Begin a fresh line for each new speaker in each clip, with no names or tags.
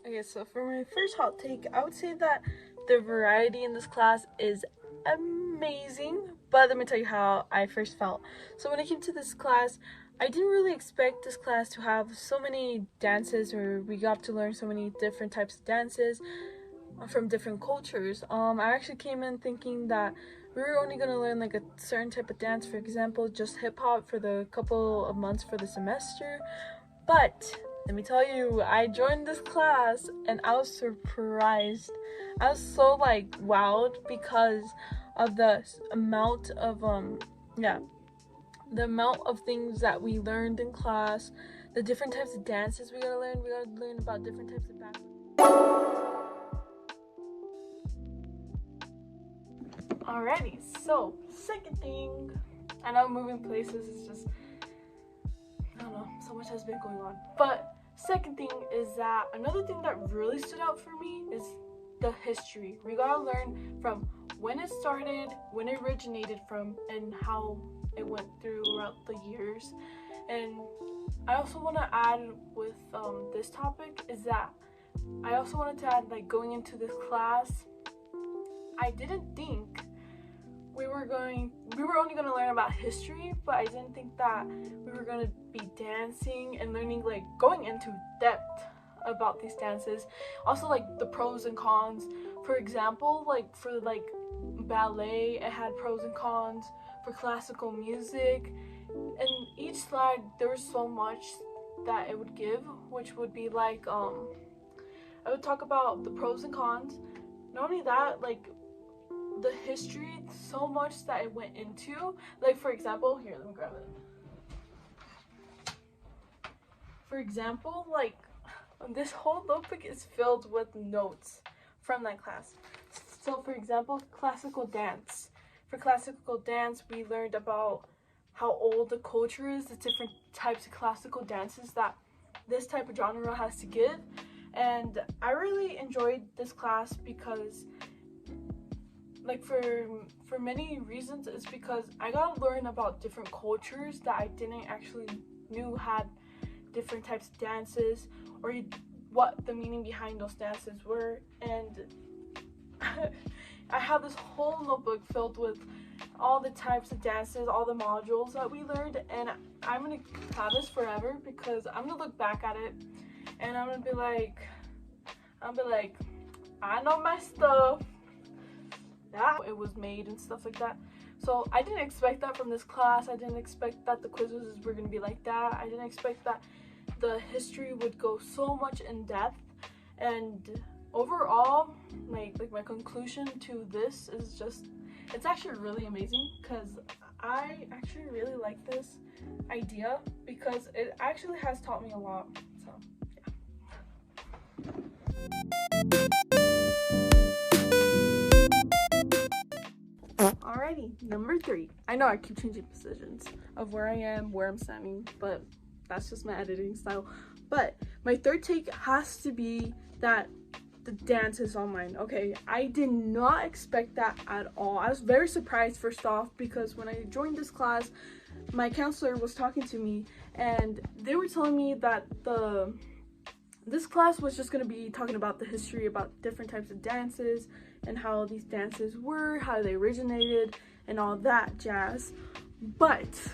Okay, so for my first hot take, I would say that the variety in this class is amazing. But let me tell you how I first felt. So when I came to this class, I didn't really expect this class to have so many dances, or we got to learn so many different types of dances from different cultures. I actually came in thinking that we were only gonna learn like a certain type of dance, for example, just hip hop for the couple of months for the semester. But let me tell you, I joined this class and I was surprised. I was so like wowed because of the amount of yeah, the amount of things that we learned in class, the different types of dances we gotta learn. We gotta learn about different types of ballet. Alrighty, so second thing, I know moving places is just, I don't know, so much has been going on. But second thing is that another thing that really stood out for me is the history. We gotta learn from when it started, when it originated from, and how it went throughout the years. And I also want to add with this topic is that I also wanted to add, like, going into this class, I didn't think we were only going to learn about history, but I didn't think that we were going to be dancing and learning, like, going into depth about these dances. Also, like, the pros and cons. For example, like, for like ballet, it had pros and cons. For classical music, and each slide there was so much that it would give, which would be like I would talk about the pros and cons. Not only that, like, the history, so much that it went into. Like, for example, here, let me grab it. For example, like, this whole notebook is filled with notes from that class. So for example, classical dance. For classical dance, we learned about how old the culture is, the different types of classical dances that this type of genre has to give. And I really enjoyed this class because, like, for many reasons, it's because I got to learn about different cultures that I didn't actually knew had different types of dances, or what the meaning behind those dances were. And I have this whole notebook filled with all the types of dances, all the modules that we learned, and I'm gonna have this forever because I'm gonna look back at it and I'm gonna be like, I know my stuff. That it was made and stuff like that. So I didn't expect that from this class. I didn't expect that the quizzes were gonna be like that. I didn't expect that the history would go so much in depth. And overall, like my conclusion to this is just, it's actually really amazing because I actually really like this idea because it actually has taught me a lot. So yeah. Alrighty, number 3. I know I keep changing positions of where I am, where I'm standing, but that's just my editing style. But my third take has to be that the dance is online. Okay, I did not expect that at all. I was very surprised, first off, because when I joined this class, my counselor was talking to me and they were telling me that this class was just going to be talking about the history, about different types of dances and how these dances were, how they originated, and all that jazz. But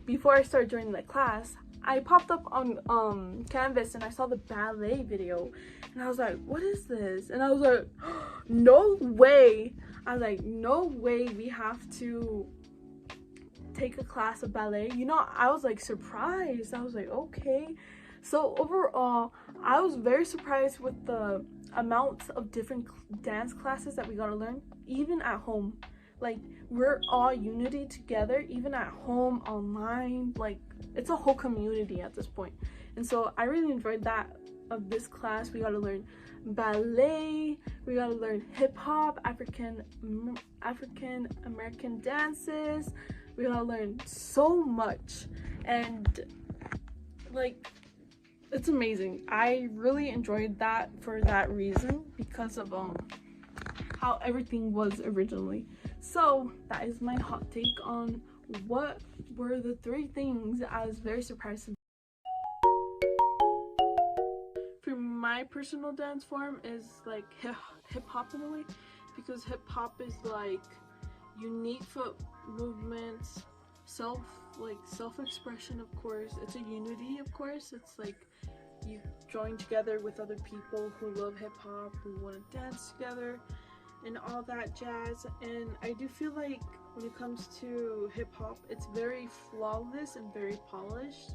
before I started joining the class, I popped up on Canvas and I saw the ballet video and I was like, what is this? And I was like, no way. I was like, no way we have to take a class of ballet. You know, I was like surprised. I was like, okay. So overall, I was very surprised with the amount of different dance classes that we got to learn, even at home. Like, we're all unity together, even at home, online. Like, it's a whole community at this point. And so I really enjoyed that of this class. We got to learn ballet, we got to learn hip-hop, African American dances. We got to learn so much. And, like, it's amazing. I really enjoyed that for that reason, because of how everything was originally. So that is my hot take on what were the 3 things I was very surprised. For my personal dance form is like hip-hop in a way, because hip-hop is like unique foot movements, self-expression, of course. It's a unity, of course. It's like you join together with other people who love hip-hop, who want to dance together and all that jazz. And I do feel like when it comes to hip-hop, it's very flawless and very polished.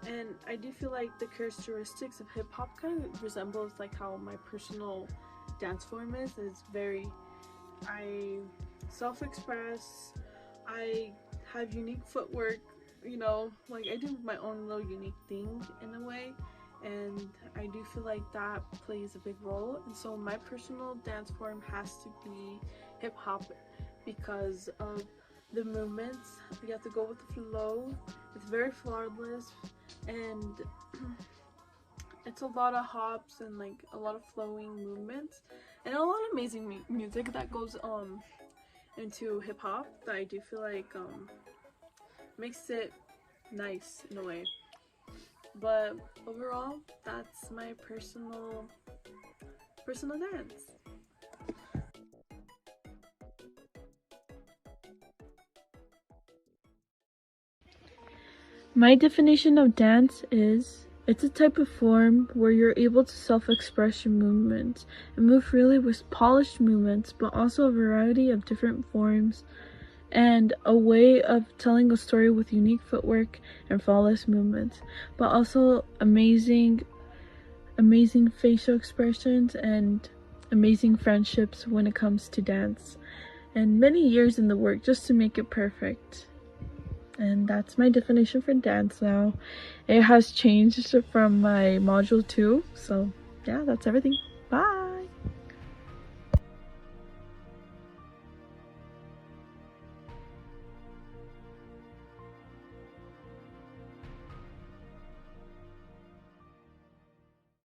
And I do feel like the characteristics of hip-hop kind of resembles like how my personal dance form is. I self-express, I have unique footwork, you know, like I do my own little unique thing in a way, and I do feel like that plays a big role. And so my personal dance form has to be hip-hop because of the movements. You have to go with the flow. It's very flawless, and it's a lot of hops and like a lot of flowing movements and a lot of amazing music that goes into hip-hop that I do feel like makes it nice in a way. But overall, that's my personal dance. My definition of dance is it's a type of form where you're able to self-express your movements and move freely with polished movements, but also a variety of different forms and a way of telling a story with unique footwork and flawless movements, but also amazing facial expressions and amazing friendships when it comes to dance, and many years in the work just to make it perfect. And that's my definition for dance now. It has changed from my module 2, so yeah, that's everything. Bye.